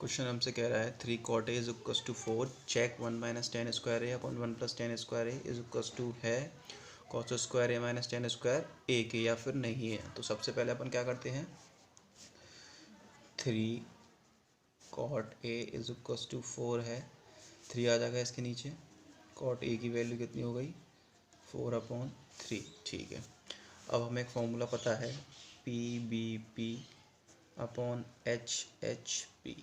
Question हमसे कह रहा है 3 cot a is equals to 4, check 1 minus tan square A upon 1 plus tan square A is equals to है cos square A minus tan square A के या फिर नहीं है। तो सबसे पहले अपन क्या करते हैं, 3 cot a is equals to 4 है, 3 आ जाएगा इसके नीचे, cot a की वैल्यू कितनी हो गई 4/3। ठीक है, अब हमें एक फॉर्मूला पता है PBP upon HHP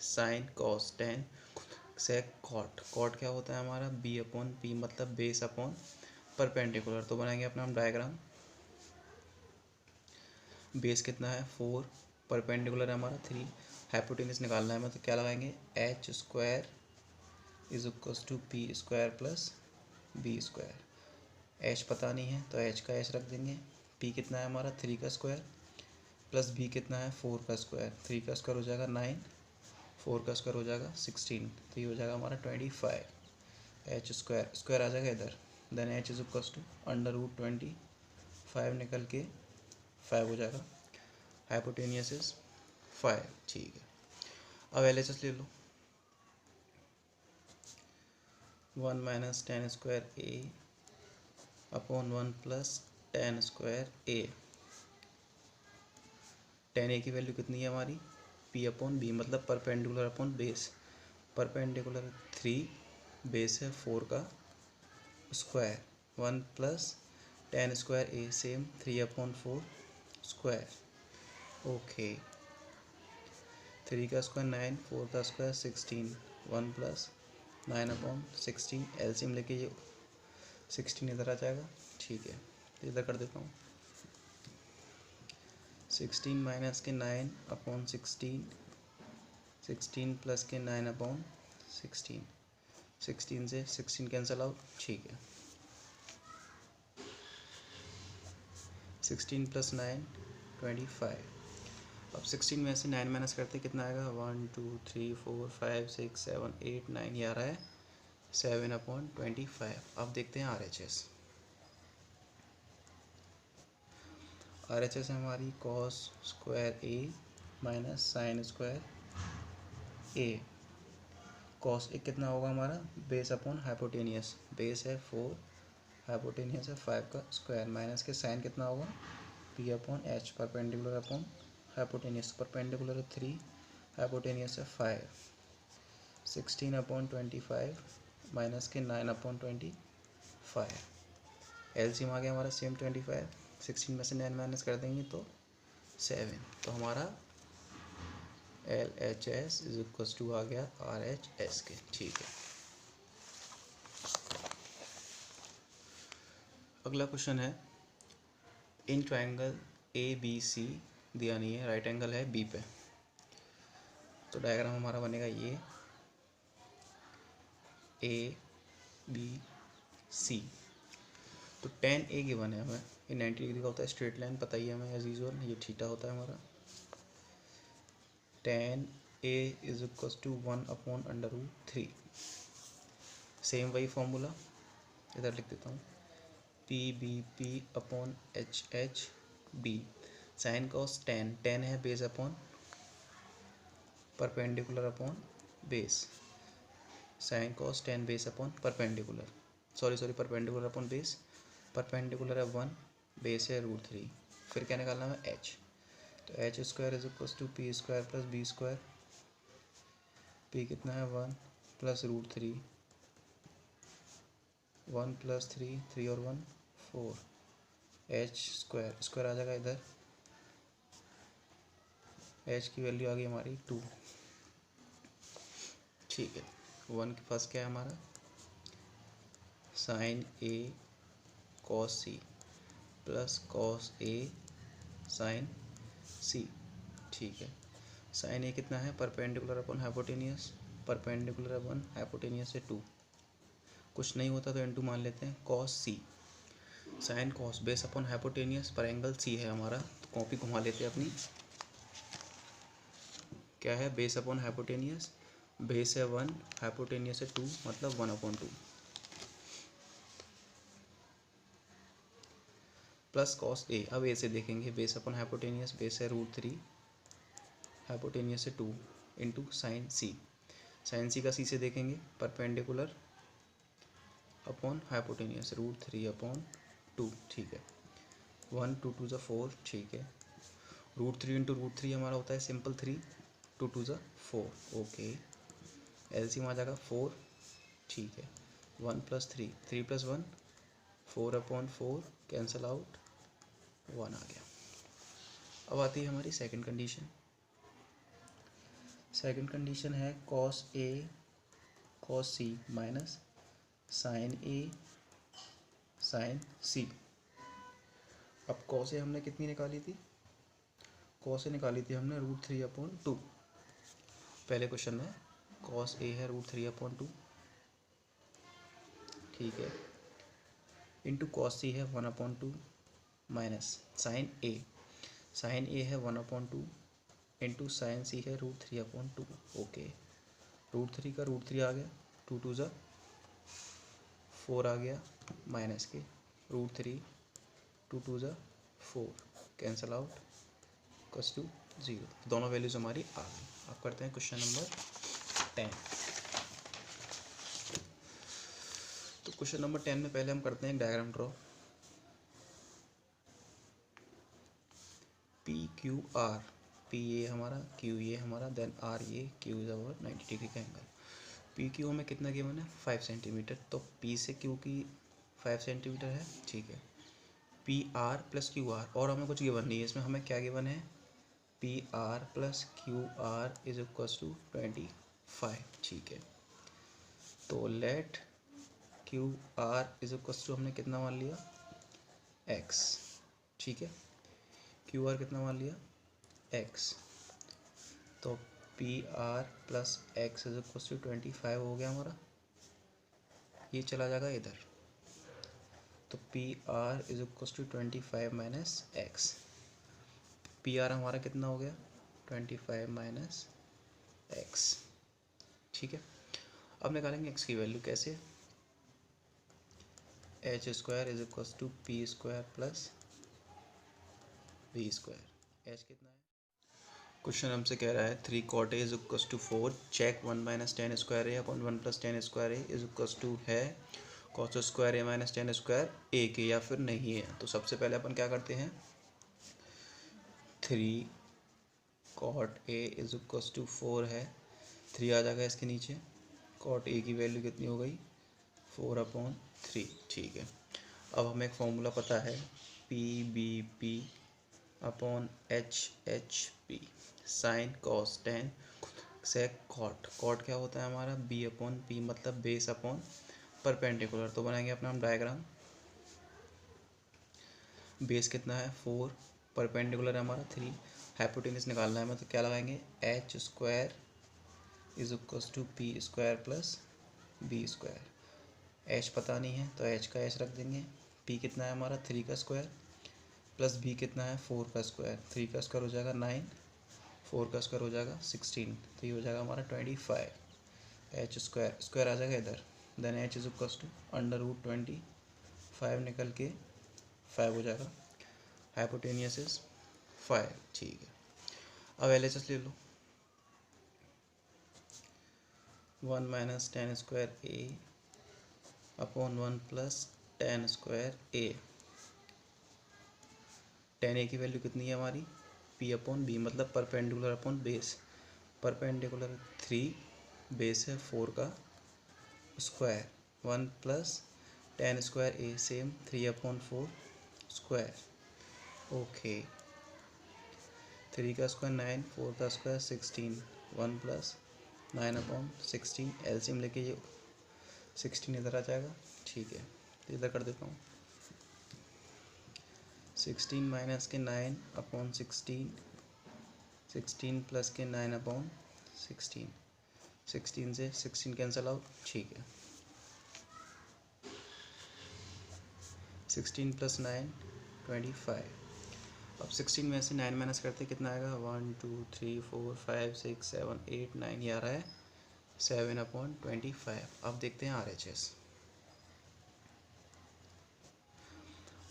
sin cos tan sec cot. Cot क्या होता है हमारा B/P मतलब बेस अपॉन परपेंडिकुलर। तो बनाएंगे अपना हम डायग्राम, बेस कितना है 4, परपेंडिकुलर है हमारा 3, हाइपोटेनस निकालना है हमें, तो क्या लगाएंगे h square is equals to P square plus B square. h पता नहीं है तो h का h रख देंगे, p कितना है हमारा 3 का स्क्वायर प्लस b कितना है 4 का स्क्वायर, 3 का स्क्वायर हो जाएगा 9, 4 का स्क्वायर हो जाएगा 16, तो ये हो जाएगा हमारा 25। h स्क्वायर स्क्वायर आ जाएगा इधर, then h is equals to √25 निकल के 5 हो जाएगा, हाइपोटेनियस इज 5। ठीक है, अब LHS ले लो, 1 minus tan square A upon 1 plus tan square A. Ten ए की वैल्यू कितनी है हमारी P/B मतलब perpendicular upon base, perpendicular 3, base है 4 का स्क्वायर, 1 प्लस टेन स्क्वायर ए सेम 3/4 स्क्वायर। ओके, 3 का स्क्वायर 9, 4 का स्क्वायर 16, 1 प्लस 9/16, एलसीएम लेके ये 16 इधर आ जाएगा। ठीक है, तो इधर कर देता हूँ, 16 माइनस के 9/16, 16 प्लस के 9/16, 16 से 16 कैंसिल आउट। ठीक है, 16 प्लस 9 25। अब 16 में से 9 माइनस करते कितना आएगा 1 2 3 4 5 6 7 8 9, ये आ रहा है 7/25। अब देखते हैं RHS है हमारी cos square A minus sine square A. Cos A कितना होगा हमारा बेस अपॉन हाइपोटेनियस, बेस है 4, हाइपोटेनियस है 5 का स्क्वायर, माइनस के साइन कितना होगा P/H perpendicular upon hypotenuse, perpendicular है 3, हाइपोटेनियस है 5, 16/25 माइनस के 9/25, एलसीएम आ गया हमारा सेम 25, 16 में से 9 माइनस कर देंगे तो 7, तो हमारा LHS इज इक्वल्स टू आ गया RHS के। ठीक है, अगला क्वेश्चन है, इन ट्राइंगल ABC दिया नहीं है, राइट एंगल है B पे, तो डायग्राम हमारा बनेगा ये ABC। तो tan A गिवन है हमें, ये 90 डिग्री का होता है, स्ट्रेट लाइन पता ही है हमें एज यूजुअल, ये थीटा होता है हमारा। tan A is equals to 1/√3, same वही फॉर्मूला इधर लिख देता हूँ, PBP upon HHB sine cos tan, tan है base upon perpendicular upon base, sign cos tan base upon perpendicular, sorry perpendicular upon base, perpendicular है 1, बेस है √3, फिर क्या निकालना है h, तो h square is equals to P square plus B square, p कितना है 1 प्लस √3, 1 प्लस 3, 3 और 1 4, h स्क्वायर स्क्वायर आ जाएगा इधर, h की वैल्यू आ गई हमारी 2। ठीक है, 1 के पास क्या है हमारा sin A cos C plus cos A sin C। ठीक है, साइन A कितना है परपेंडिकुलर अपॉन हाइपोटेनियस, परपेंडिकुलर है 1, हाइपोटेनियस है 2, कुछ नहीं होता तो n2 मान लेते हैं, cos C sign cos base upon hypotenuse पर एंगल C है हमारा, तो कॉपी घुमा लेते हैं अपनी, क्या है बेस अपॉन हाइपोटेनियस, बेस है 1, हाइपोटेनियस है 2 मतलब 1/2 प्लस कॉस A। अब A से देखेंगे, बेस अपॉन हाइपोटेनियस, बेस है √3, हाइपोटेनियस है 2, इंटू साइन सी। साइन सी का सी से देखेंगे परपेंडिकुलर अपॉन हाइपोटेनियस √3/2, ठीक है। 1 2 2 4, ठीक है। √3 इंटू √3 हमारा होता है सिंपल 3, 2 2 4, ओके। एलसीएम आ जाएगा 4, ठीक है। 1 + 3, 3 + 1 4/4, कैंसल आउट, 1 आ गया। अब आती है हमारी सेकंड कंडीशन। सेकंड कंडीशन है cos A cos C minus sin A sin C। अब cos A हमने कितनी निकाली थी? cos A निकाली थी हमने √3/2। पहले क्वेश्चन में cos A है √3/2, ठीक है, इंटू cos C है 1/2 माइनस sin A है 1/2 इंटू साइन सी है √3/2, ओके। √3 का √3 आ गया, 2 2 4 आ गया, माइनस के √3, 2 2 4, कैंसल आउट, = 0। दोनों वैल्यूज हमारी आ गई। अब करते हैं क्वेश्चन नंबर 10। तो क्वेश्चन नंबर 10 में पहले हम करते हैं एक डायग्राम ड्रॉ। PQR, P ये हमारा, Q ये हमारा, देन R ये, Q इज अवर 90 डिग्री का एंगल। PQ हमें कितना गिवन है? 5 सेंटीमीटर। तो P से Q की 5 सेंटीमीटर है, ठीक है। PR + QR, और हमें कुछ गिवन नहीं है इसमें, हमें क्या गिवन है? PR + QR = 25, ठीक है। तो लेट QR = हमने कितना मान लिया? X, ठीक है। QR कितना मान लिया? X। तो PR + X = 25 हो गया हमारा, ये चला जाएगा इधर। तो PR = 25 माइनस X। PR हमारा कितना हो गया? 25 माइनस X, ठीक है। अब निकालेंगे X की वैल्यू कैसे? H² = P² + V²। H कितना है? क्वेश्चन हमसे कह रहा है 3 cot A = 4, check 1 - tan² A upon 1 + tan² A है cos² A - tan² A के, या फिर नहीं है। तो सबसे पहले अपन क्या करते हैं, 3 cot A = 4 है, 3 आ जाएगा इसके नीचे। cot A की वैल्यू कितनी हो गई? 4/3, ठीक है। अब हमें एक फॉर्मूला पता है, PBP upon HHP, sin cos tan sec cot। cot क्या होता है हमारा? B/P, मतलब बेस अपॉन परपेंडिकुलर। तो बनाएंगे अपना हम डायग्राम। बेस कितना है? 4, परपेंडिकुलर है हमारा 3, हाइपोटेन्यूज निकालना है हमें, तो क्या लगाएंगे? H² = P² + B²। H पता नहीं है तो H का H रख देंगे। P कितना है हमारा? 3 का स्क्वायर, प्लस B कितना है? 4 का स्क्वायर। 3 का स्क्वायर हो जाएगा 9, 4 का स्क्वायर हो जाएगा 16, तो ये हो जाएगा हमारा 25। H² स्क्वायर आ जाएगा इधर, देन H = √25 निकल के 5 हो जाएगा, हाइपोटेनियस इज 5, ठीक है। अब LHS ले लो, 1 - tan² A upon 1 + tan² A। tan A की वैल्यू कितनी है हमारी? P/B, मतलब perpendicular upon base. Perpendicular 3, base है 4 का square, 1 + tan² A, same 3/4 square, okay. 3 का स्क्वायर 9, 4 का स्क्वायर 16, 1 + 9/16, एलसीएम लेके ये 16 इधर आ जाएगा, ठीक है। तो इधर कर देता हूँ, 16 माइनस के 9/16, 16 प्लस के 9/16, 16 से 16 कैंसिल आउट, ठीक है। 16 + 9 25। अब 16 में से 9 माइनस करते कितना आएगा? 1 2 3 4 5 6 7 8 9, ये आ रहा है 7/25। अब देखते हैं RHS।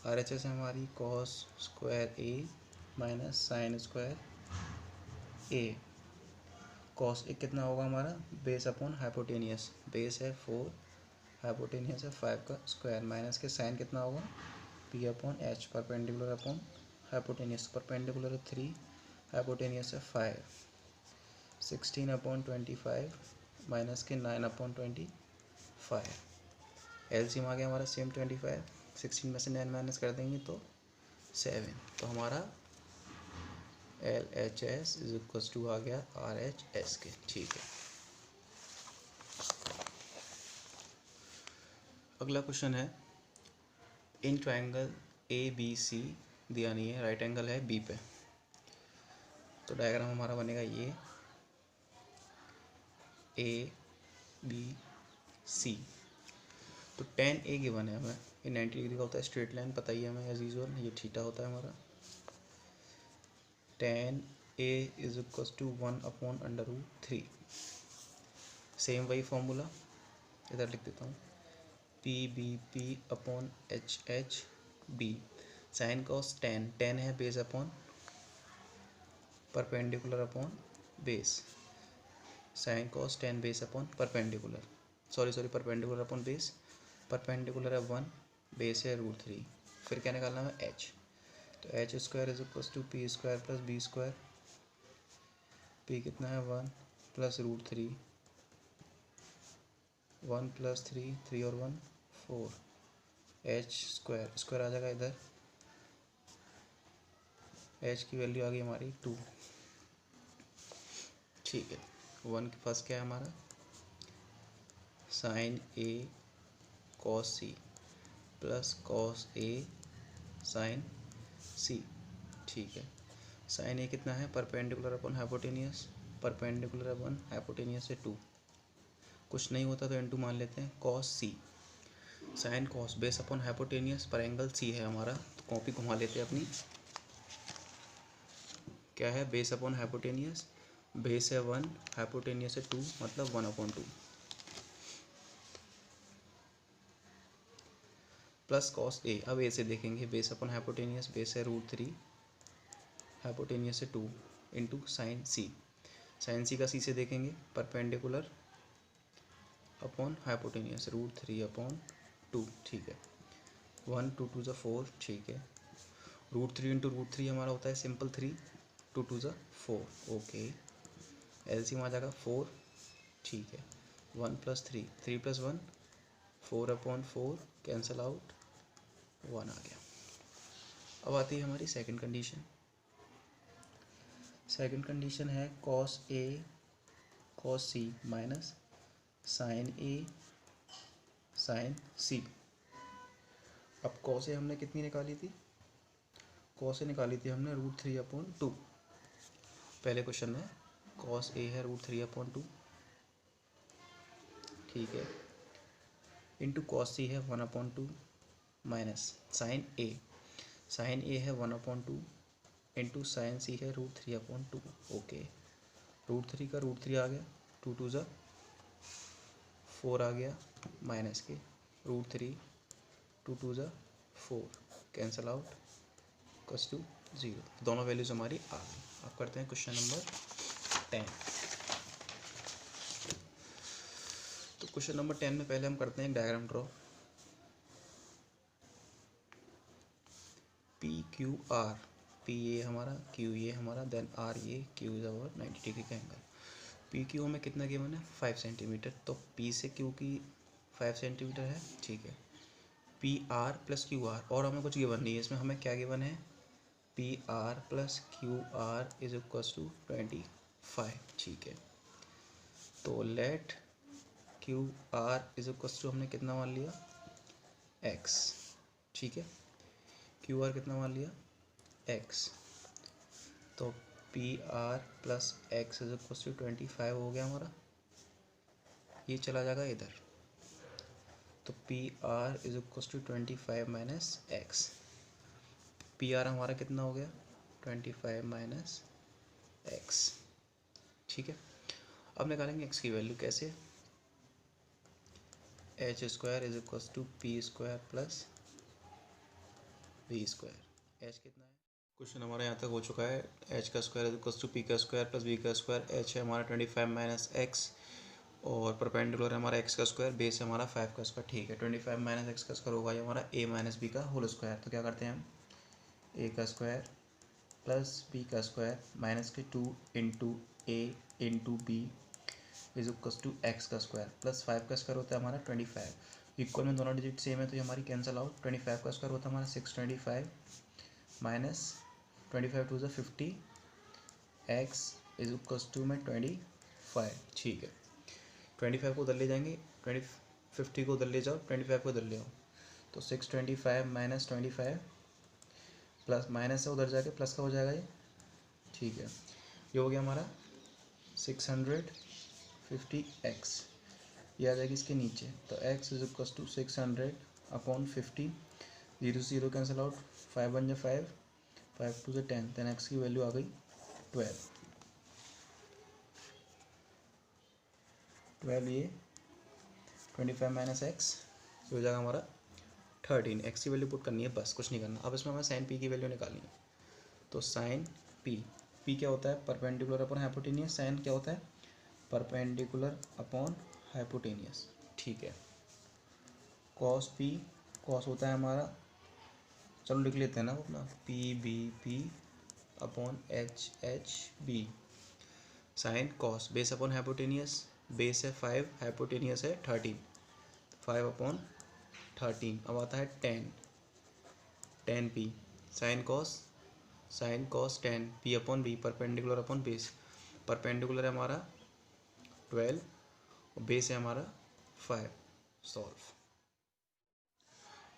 RHS है हमारी cos² A minus sin² A। Cos A कितना होगा हमारा, बेस अपॉन हाइपोटेनियस, बेस है 4, हाइपोटेनियस है 5 का स्क्वायर, माइनस के साइन कितना होगा P upon H, perpendicular upon hypotenuse, perpendicular है 3, हाइपोटेनियस है 5, 16 अपॉन 25 माइनस के 9 अपॉन 25, एलसीएम आ गया हमारा सेम 25, 16 में से 9 माइनस कर देंगे तो 7, तो हमारा L H S is equal to आ गया आर एच एस के। ठीक है, अगला क्वेश्चन है, in triangle A B C दिया नहीं है, राइट एंगल है बी पे, तो डायग्राम हमारा बनेगा ये ए बी सी। तो tan ए गिवन है हमें, ये 90 डिग्री का होता है, स्ट्रेट लाइन पता ही है हमें एज यूजुअल, ये थीटा होता है हमारा। tan A is equal to 1 upon √3, same वही फॉर्मूला इधर लिख देता हूँ, P B P upon H H B, sin cos tan है base upon perpendicular upon base, sign cos tan base upon perpendicular, sorry perpendicular upon base, perpendicular है 1, base है √3, फिर क्या निकालना है h, तो H square is equal to P square plus B square, P कितना है 1 प्लस √3, 1 प्लस 3, 3 और 1 4, एच स्क्वायर स्क्वायर आ जाएगा इधर, एच की वैल्यू आ गई हमारी 2। ठीक है, 1 के पास क्या है हमारा sign A cos C plus cos A sign सी। ठीक है, साइन ए कितना है perpendicular upon hypotenuse, perpendicular upon hypotenuse से 2, कुछ नहीं होता तो n2 मान लेते हैं, cos C, sine cos base upon hypotenuse पर एंगल सी है हमारा, तो कॉपी घुमा लेते हैं अपनी, क्या है बेस अपॉन हाइपोटेनियस, बेस है 1, हाइपोटेनियस है 2, मतलब 1/2 प्लस कॉस ए, अब ए से देखेंगे, बेस अपॉन हाइपोटेनियस, बेस है √3, हाइपोटेनियस है 2 इंटू साइन सी, साइन सी का सी से देखेंगे, परपेंडिकुलर अपॉन हाइपोटेनियस √3/2, ठीक है, 1 2 2 4, ठीक है, √3 इंटू √3 हमारा होता है सिंपल 3, 2 2 4, ओके, एलसीएम आ जाएगा 4, ठीक है, 1 प्लस 3, 3 प्लस 1 4/4, कैंसल आउट 1 आ गया। अब आती है हमारी सेकंड कंडीशन, सेकंड कंडीशन है cos A cos C minus sign A sign सी। अब कॉस ए हमने कितनी निकाली थी, कॉस ए निकाली थी हमने √3/2, पहले क्वेश्चन में कॉस ए है √3/2, ठीक है, इंटू कॉस सी है 1/2 माइनस साइन ए है 1/2 इंटू साइन सी है √3/2, ओके, √3 का √3 आ गया, 2 2 4 आ गया, माइनस के √3, 2 2 4, कैंसल आउट, कस टू 0, दोनों वैल्यूज हमारी आ गई। अब करते हैं क्वेश्चन नंबर 10। तो क्वेश्चन नंबर 10 में पहले हम करते हैं एक diagram draw, P Q R, P ये हमारा, क्यू ये हमारा, देन आर ये, क्यू इज अवर 90 डिग्री का एंगल, पी क्यू हमें कितना गिवन है 5 सेंटीमीटर, तो पी से क्यू की 5 सेंटीमीटर है, ठीक है, P R plus Q are, और हमें कुछ गिवन नहीं है इसमें, हमें क्या गिवन है P R plus Q R is equal to 25, ठीक है, तो let Q R is equal to हमने कितना मान लिया एक्स, ठीक है, क्यू आर कितना मान लिया एक्स, तो P R plus X is equal to 25 हो गया हमारा, ये चला जाएगा इधर, तो P R is equal to 25 minus X, P R हमारा कितना हो गया 25 माइनस एक्स, ठीक है। अब निकालेंगे एक्स की वैल्यू कैसे, H square is equal to P square plus V square, H कितना है क्वेश्चन हमारा यहाँ तक हो चुका है। एच का square is equal to P का स्क्वायर प्लस बी का स्क्वायर। एच है हमारा 25 माइनस एक्स और परपेंडिकुलर है हमारा एक्स का स्क्वायर, बेस है हमारा 5 का स्क्वायर। ठीक है, 25 माइनस एक्स का स्क्वायर होगा ये हमारा ए माइनस बी का होल स्क्वायर। तो क्या करते हैं हम, ए का स्क्वायर प्लस बी का स्क्वायर माइनस के 2 into A into B is equal to X का स्क्वायर प्लस 5 का स्क्वायर होता है हमारा 25। इक्वल में दोनों डिजिट सेम है तो ये हमारी कैंसिल आउट। 25 का स्क्वायर होता है हमारा 625 माइनस 25 टू ज़ 50 एक्स इज इक्वल टू में 25। ठीक है, 25 को उधर ले जाएंगे, 50 को उधर ले जाओ, 25 को उधर ले आओ, तो 625 माइनस 25 प्लस माइनस है उधर जाके प्लस का हो जाएगा ये। ठीक है, ये हो गया हमारा 650x, ये आ जाएगी इसके नीचे। तो x is equal to 600 upon 50, 0 से 0 कैंसिल आउट, 5 1 5, 5 2 10, देन x की वैल्यू आ गई 12 ये 25 माइनस एक्स हो जाएगा हमारा 13। एक्स की वैल्यू पुट करनी है बस, कुछ नहीं करना। अब इसमें हमें साइन पी की वैल्यू निकालनी है। तो साइन पी क्या होता है, परपेंडिकुलर अपॉन हाइपोटेनियस। साइन क्या होता है, परपेंडिकुलर अपॉन हाइपोटेनियस। ठीक है, कॉस पी, कॉस होता है हमारा, चलो लिख लेते हैं ना अपना, P B P upon H H B. Sin cos, base upon hypotenuse, base है 5, हाइपोटेनियस है 13, 5 अपॉन 13। अब आता है 10 P, sin cos 10 P upon B, perpendicular upon base. Perpendicular है हमारा 12 और बेस है हमारा 5। सॉल्व।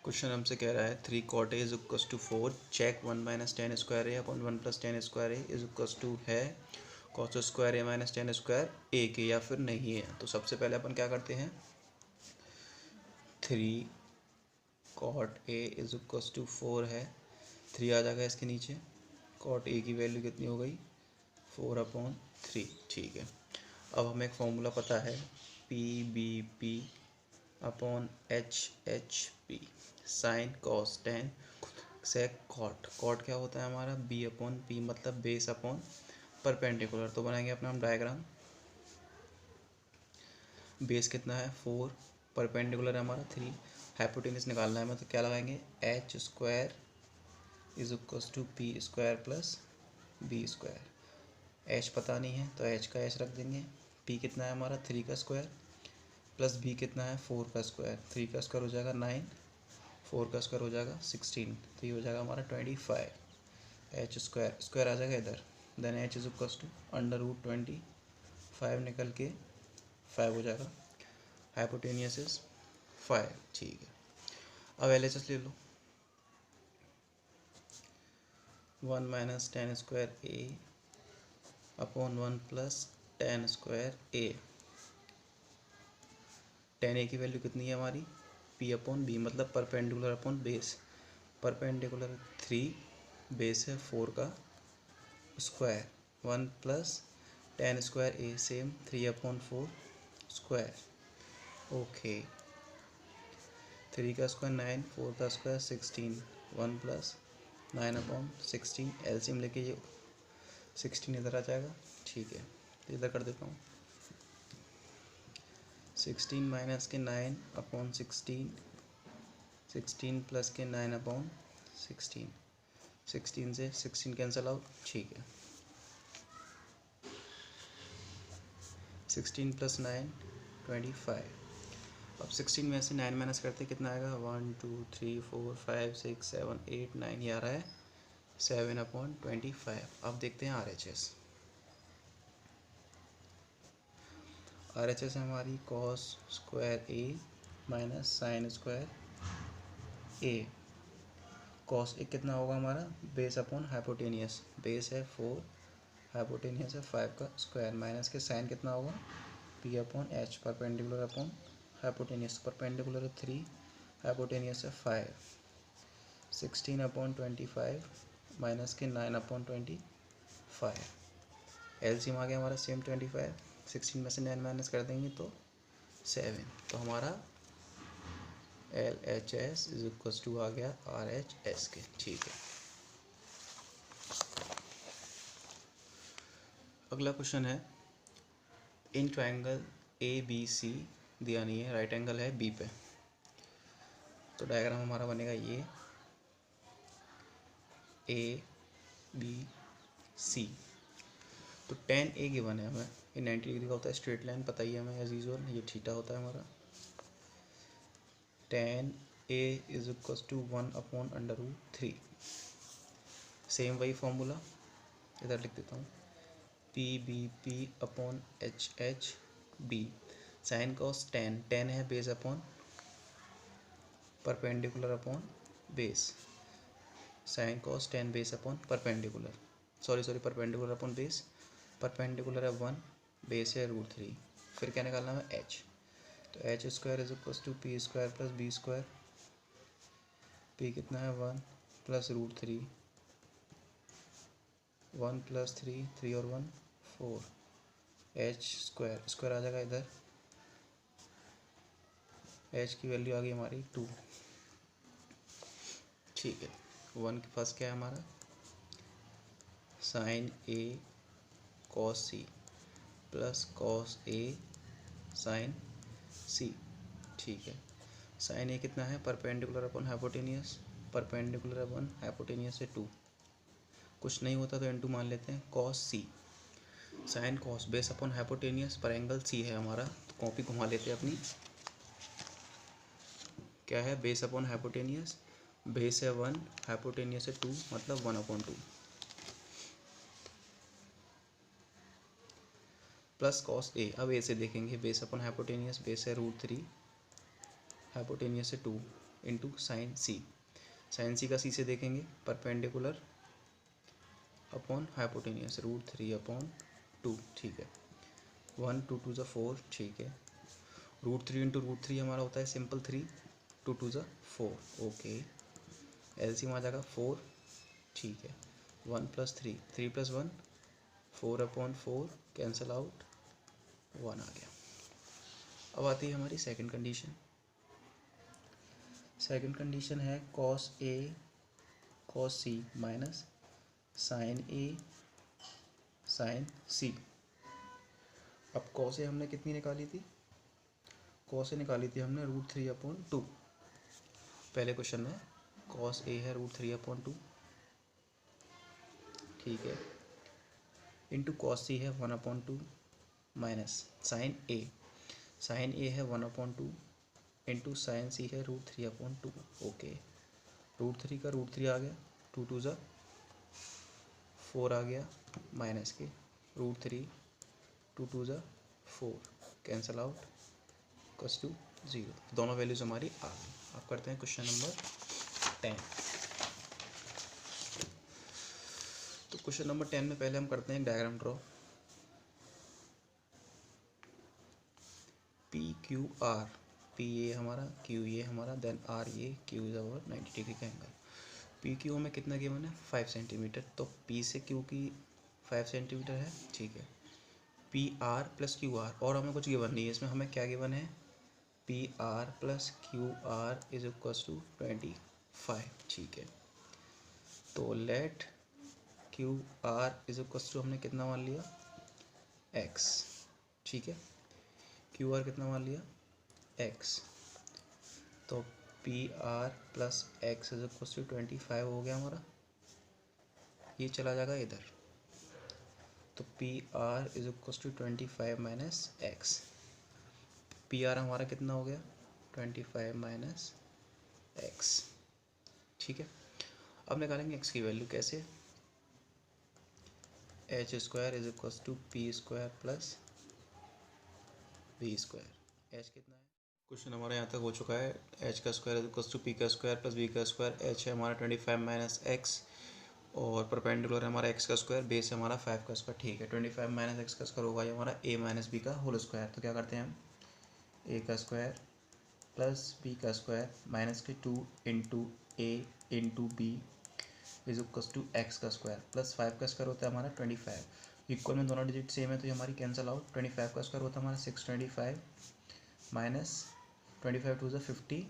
क्वेश्चन हमसे कह रहा है 3 cot a is equal to 4, check 1 minus 10 square A upon 1 plus 10 square A is equal to है cos square A minus 10 square A के, या फिर नहीं है। तो सबसे पहले अपन क्या करते हैं, 3 cot a is equal to 4 है, 3 आ जाएगा इसके नीचे, cot a की वैल्यू कितनी हो गई 4 अपॉन 3। ठीक है, अब हमें एक फॉर्मूला पता है, P B P upon H H P, sin cos 10 sec cot. Cot क्या होता है हमारा, बी अपॉन पी, मतलब बेस अपॉन परपेंडिकुलर। तो बनाएंगे अपना हम डायग्राम। बेस कितना है 4, परपेंडिकुलर है हमारा 3, हाइपोटेनस निकालना है हमें, तो क्या लगाएंगे, H square is equal to P square plus B square. H पता नहीं है तो एच का एच रख देंगे। पी कितना है हमारा 3 का स्क्वायर प्लस बी कितना है 4 का स्क्वायर। 3 का स्क्वायर हो जाएगा 9, 4 का स्क्वायर हो जाएगा 16, तो ये हो जाएगा हमारा 25। एच स्क्वायर स्क्वायर आ जाएगा इधर, then H is equal to under root 25 निकल के 5 हो जाएगा, हाइपोटेनियस इज 5। ठीक है, अब एल एच एस ले लो, 1 minus 10 square A upon 1 plus 10 square ए। 10 ए की वैल्यू कितनी है हमारी, पी अपॉन बी, मतलब perpendicular upon base. Perpendicular 3, base है 4 का स्क्वायर, 1 प्लस 10 स्क्वायर ए, सेम 3 अपॉन 4 स्क्वायर। ओके, 3 का स्क्वायर 9, 4 का स्क्वायर 16, 1 प्लस 9 अपॉन 16, एलसीएम लेके ये 16 इधर आ जाएगा। ठीक है, तो इधर कर देता हूँ, 16 माइनस के 9 अपॉन 16, 16 प्लस के 9 अपॉन 16, 16 से 16 कैंसिल आउट। ठीक है, 16 प्लस 9 25। अब 16 में से 9 माइनस करते कितना आएगा, 1 2 3 4 5 6 7 8 9, ये आ रहा है 7 अपॉन 25। अब देखते हैं RHS। RHS है हमारी cos square A minus sine square A. Cos A कितना होगा हमारा, बेस अपॉन हाइपोटेनियस, बेस है 4, हाइपोटेनियस है 5 का स्क्वायर, माइनस के साइन कितना होगा, P upon H, perpendicular upon hypotenuse, perpendicular है 3, हाइपोटेनियस है 5, 16 अपॉन 25 माइनस के 9 अपॉन 25। एलसीएम आ गया हमारा सेम 25, 16 में से 9 माइनस कर देंगे तो 7। तो हमारा LHS इज इक्वल टू आ गया RHS के। ठीक है, अगला क्वेश्चन है, in triangle A B C दिया नहीं है, राइट एंगल है बी पे, तो डायग्राम हमारा बनेगा ये ए बी सी। तो tan ए गिवन है हमें, ये 90 डिग्री का होता है, स्ट्रेट लाइन पता ही है हमें एज यूजुअल, ये थीटा होता है हमारा। tan A is equal to 1/√3। Same वही फॉर्मूला इधर लिख देता हूँ, P/B/H/B साइन कॉस tan है base upon perpendicular upon base, sign cos tan base upon perpendicular, sorry perpendicular upon base, perpendicular है 1, बेस है √3, फिर क्या निकालना है h, तो h² is equal to P² plus B², P कितना है 1 प्लस √3, 1 प्लस 3, 3 और 1 4, h² आ जाएगा इधर, h की वैल्यू आ गई हमारी 2, ठीक है। 1 के पास क्या है हमारा, sign A cos C plus cos A sign सी, ठीक है। साइन ए कितना है, perpendicular upon hypotenuse, perpendicular upon hypotenuse से 2, कुछ नहीं होता तो n2 मान लेते हैं, cos C, sine cos base upon hypotenuse पर एंगल सी है हमारा, तो कॉपी घुमा लेते हैं अपनी, क्या है बेस अपॉन हाइपोटेनियस, बेस है 1, हाइपोटेनियस है 2, मतलब 1/2 प्लस कॉस ए, अब ए से देखेंगे, बेस अपॉन हाइपोटेनियस, बेस है √3, हाइपोटेनियस है 2 इंटू साइन सी, साइन सी का सी से देखेंगे, परपेंडिकुलर अपॉन हाइपोटेनियस √3/2, ठीक है। 1 2 2 ज़ा 4, ठीक है। √3 इंटू √3 हमारा होता है सिंपल 3, 2 2 ज़ा 4, ओके। एलसीएम आ जाएगा 4, ठीक है। 1 प्लस 3, 3 प्लस 1 4/4, कैंसल आउट, 1 आ गया। अब आती है हमारी सेकंड कंडीशन। सेकंड कंडीशन है cos A cos C minus sign A sign सी। अब कॉस ए हमने कितनी निकाली थी, कॉस ए निकाली थी हमने √3/2, पहले क्वेश्चन में कॉस ए है √3/2, ठीक है, इंटू कॉस सी है 1/2 माइनस साइन ए है 1/2 इंटू साइन सी है √3/2, ओके। √3 का √3 आ गया, 2 2 ज़ा 4 आ गया, माइनस के √3, 2 2 ज़ा 4, कैंसल आउट, इक्वल्स टू 0, दोनों वैल्यूज हमारी आ गई। अब करते हैं क्वेश्चन नंबर 10। तो क्वेश्चन नंबर 10 में पहले हम करते हैं डायग्राम ड्रॉ, PQR, P ये हमारा, Q ये हमारा, देन R ये, Q इज अवर 90 डिग्री का एंगल। PQ में कितना गिवन है 5 सेंटीमीटर, तो P से Q की 5 सेंटीमीटर है, ठीक है। PR प्लस QR, और हमें कुछ गिवन नहीं है इसमें, हमें क्या गिवन है, PR plus QR is equal to 25, ठीक है। तो let QR is equal to हमने कितना मान लिया X, ठीक है। QR कितना मान लिया X, तो PR plus X is equal to 25 हो गया हमारा, ये चला जाएगा इधर, तो PR is equal to 25 minus X, PR हमारा कितना हो गया 25 माइनस X, ठीक है। अब निकालेंगे X की वैल्यू कैसे, h² is equal to P² plus V², h कितना है, क्वेश्चन हमारा यहाँ तक हो चुका है, h का square is equal to P² plus V², h है हमारा 25 माइनस X, और परपेंडिकुलर है हमारा x का स्क्वायर, बेस है हमारा 5 का स्क्वायर, ठीक है। 25 माइनस x का स्क्वायर होगा ये हमारा a माइनस बी का होल स्क्वायर, तो क्या करते हैं हम, a का स्क्वायर प्लस b का स्क्वायर माइनस के 2 into a into B is equal to x का स्क्वायर प्लस 5 का स्क्वायर होता है हमारा 25, इक्वल में दोनों डिजिट सेम है तो ये हमारी कैंसिल आउट, 25 का स्क्वायर होता है हमारा 625 माइनस 25 टू ज़ा 50,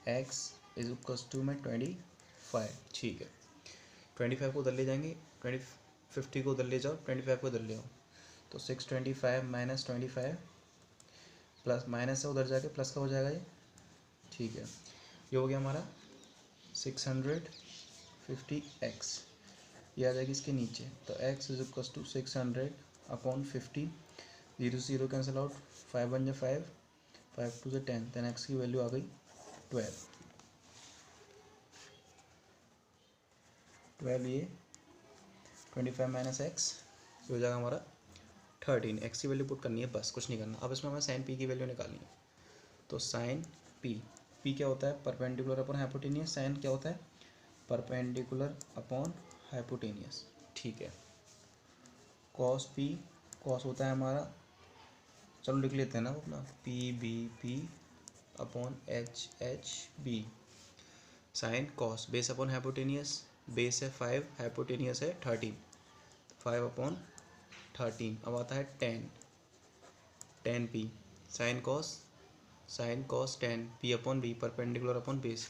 x इज इक्वल टू में 25, ठीक है। 25 को उधर ले जाएंगे, 50 को उधर ले जाओ, 25 को उधर ले आओ, तो 625 माइनस 25 प्लस माइनस है, उधर जाके प्लस का हो जाएगा ये, ठीक है। ये हो गया हमारा 650x, ये आ जाएगी इसके नीचे, तो x इज इक्वल टू 600/50, 0 से 0 कैंसिल आउट, 5 1 5, 5 2 10, देन x की वैल्यू आ गई 12 ये 25 माइनस एक्स हो जाएगा हमारा 13, एक्स की वैल्यू पुट करनी है बस, कुछ नहीं करना। अब इसमें हमें साइन पी की वैल्यू निकालनी है, तो साइन पी क्या होता है, परपेंडिकुलर अपॉन हाइपोटेनियस, साइन क्या होता है, परपेंडिकुलर अपॉन हाइपोटेनियस, ठीक है। कॉस पी, कॉस होता है हमारा, चलो लिख लेते हैं ना अपना, P B P upon H B, sin cos, base upon hypotenuse, base है 5, हाइपोटेनियस है 13, 5/13, अब आता है 10 P, sin cos 10, P upon B, perpendicular upon base,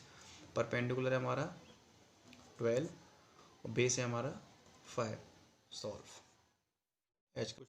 perpendicular है हमारा 12 और बेस है हमारा 5, सॉल्व। एच